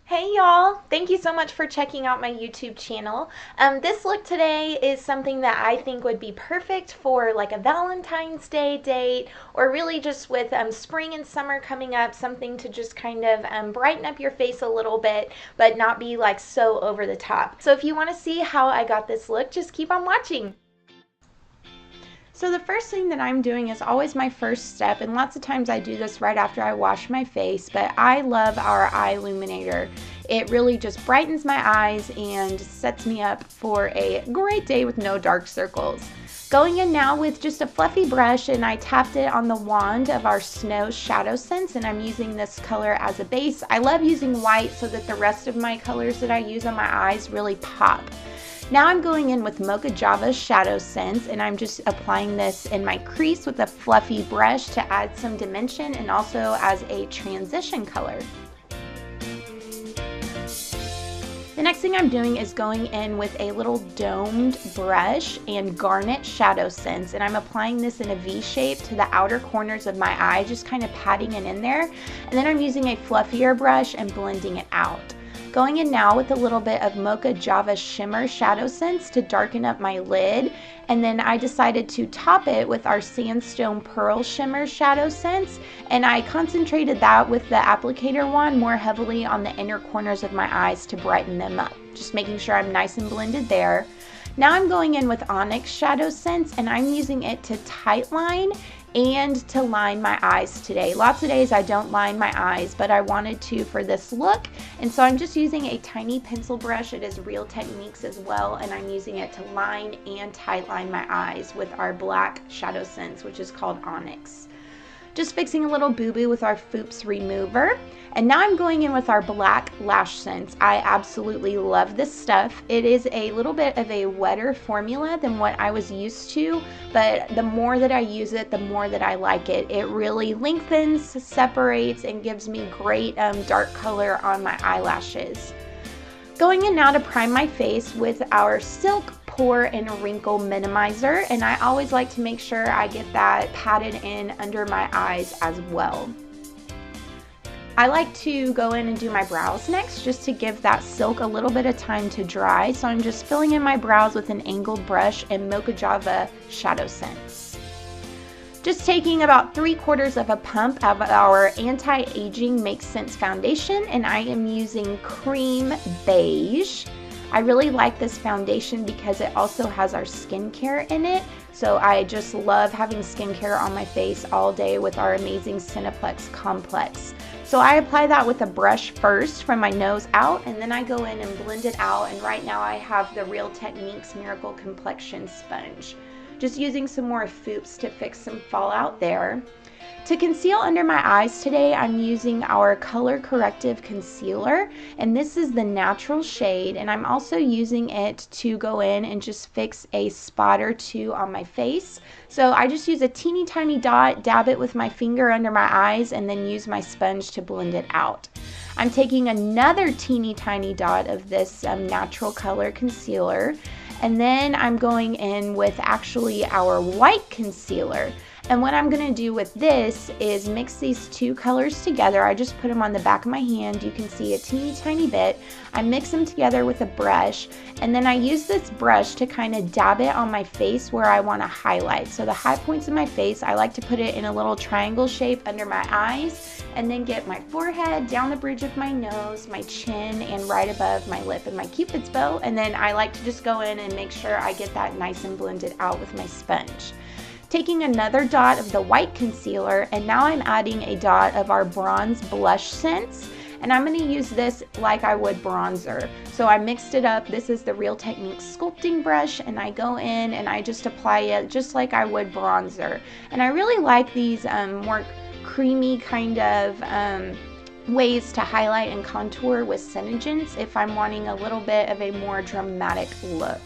Hey y'all! Thank you so much for checking out my YouTube channel. This look today is something that I think would be perfect for like a Valentine's Day date, or really just with spring and summer coming up, something to just kind of brighten up your face a little bit, but not be like so over the top. So if you want to see how I got this look, just keep on watching. So the first thing that I'm doing is always my first step, and lots of times I do this right after I wash my face, but I love our eye illuminator. It really just brightens my eyes and sets me up for a great day with no dark circles. Going in now with just a fluffy brush, and I tapped it on the wand of our Snow Shadow Sense, and I'm using this color as a base. I love using white so that the rest of my colors that I use on my eyes really pop. Now I'm going in with Mocha Java Shadow Sense, and I'm just applying this in my crease with a fluffy brush to add some dimension and also as a transition color. The next thing I'm doing is going in with a little domed brush and Garnet Shadow Sense, and I'm applying this in a V shape to the outer corners of my eye, just kind of patting it in there. And then I'm using a fluffier brush and blending it out. Going in now with a little bit of Mocha Java Shimmer Shadow Sense to darken up my lid, and then I decided to top it with our Sandstone Pearl Shimmer Shadow Sense, and I concentrated that with the applicator wand more heavily on the inner corners of my eyes to brighten them up, just making sure I'm nice and blended there. Now I'm going in with Onyx Shadow Sense, and I'm using it to tightline and to line my eyes today. Lots of days I don't line my eyes, but I wanted to for this look, and so I'm just using a tiny pencil brush. It is Real Techniques as well, and I'm using it to line and tightline my eyes with our black Shadow Sense, which is called Onyx. Just fixing a little boo-boo with our Foops Remover. And now I'm going in with our Black Lash Sense. I absolutely love this stuff. It is a little bit of a wetter formula than what I was used to, but the more that I use it, the more that I like it. It really lengthens, separates, and gives me great dark color on my eyelashes. Going in now to prime my face with our Silk Pore and Wrinkle Minimizer, and I always like to make sure I get that patted in under my eyes as well. I like to go in and do my brows next, just to give that silk a little bit of time to dry, so I'm just filling in my brows with an angled brush and Mocha Java Shadow Sense. Just taking about 3/4 of a pump of our Anti-Aging Makes Sense foundation, and I am using Cream Beige. I really like this foundation because it also has our skincare in it, so I just love having skincare on my face all day with our amazing Cineplex Complex. So I apply that with a brush first from my nose out, and then I go in and blend it out, and right now I have the Real Techniques Miracle Complexion Sponge. Just using some more Foops to fix some fallout there. To conceal under my eyes today, I'm using our Color Corrective Concealer, and this is the natural shade, and I'm also using it to go in and just fix a spot or two on my face. So I just use a teeny tiny dot, dab it with my finger under my eyes, and then use my sponge to blend it out. I'm taking another teeny tiny dot of this natural color concealer, and then I'm going in with actually our white concealer. And what I'm going to do with this is mix these two colors together. I just put them on the back of my hand. You can see a teeny tiny bit. I mix them together with a brush, and then I use this brush to kind of dab it on my face where I want to highlight. So the high points of my face, I like to put it in a little triangle shape under my eyes, and then get my forehead, down the bridge of my nose, my chin, and right above my lip and my Cupid's bow. And then I like to just go in and make sure I get that nice and blended out with my sponge. Taking another dot of the white concealer, and now I'm adding a dot of our Bronze Blush Sense, and I'm going to use this like I would bronzer. So I mixed it up. This is the Real Techniques sculpting brush, and I go in and I just apply it just like I would bronzer. And I really like these more creamy kind of ways to highlight and contour with SeneGence if I'm wanting a little bit of a more dramatic look.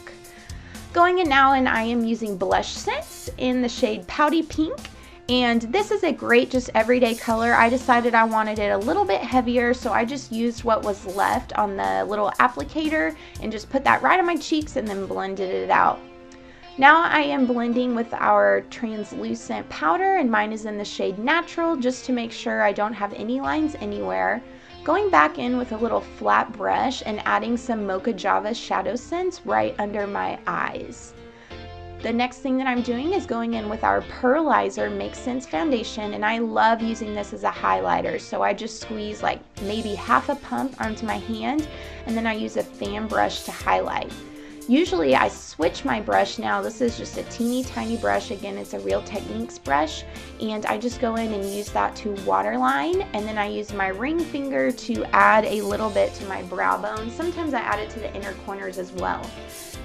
Going in now, and I am using Blush Sense in the shade Pouty Pink, and this is a great just everyday color. I decided I wanted it a little bit heavier, so I just used what was left on the little applicator and just put that right on my cheeks and then blended it out. Now I am blending with our translucent powder, and mine is in the shade Natural, just to make sure I don't have any lines anywhere. Going back in with a little flat brush and adding some Mocha Java Shadow Sense right under my eyes. The next thing that I'm doing is going in with our Pearlizer Make Sense foundation, and I love using this as a highlighter, so I just squeeze like maybe half a pump onto my hand, and then I use a fan brush to highlight. Usually I switch my brush now. This is just a teeny tiny brush. Again, it's a Real Techniques brush, and I just go in and use that to waterline, and then I use my ring finger to add a little bit to my brow bone. Sometimes I add it to the inner corners as well.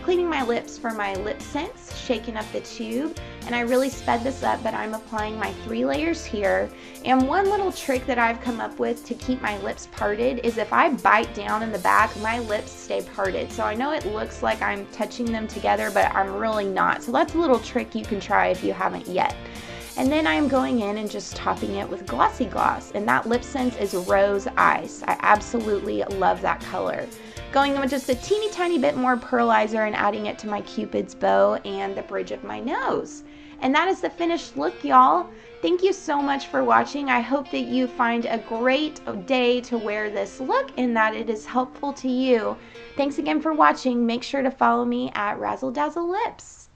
Cleaning my lips for my lip sense, shaking up the tube, and I really sped this up, but I'm applying my 3 layers here. And one little trick that I've come up with to keep my lips parted is if I bite down in the back, my lips stay parted. So I know it looks like I'm touching them together, but I'm really not. So that's a little trick you can try if you haven't yet. And then I'm going in and just topping it with Glossy Gloss, and that lip sense is Rose Ice. I absolutely love that color. Going in with just a teeny tiny bit more Pearlizer and adding it to my Cupid's bow and the bridge of my nose. And that is the finished look, y'all. Thank you so much for watching. I hope that you find a great day to wear this look and that it is helpful to you. Thanks again for watching. Make sure to follow me at Razzle Dazzle Lips.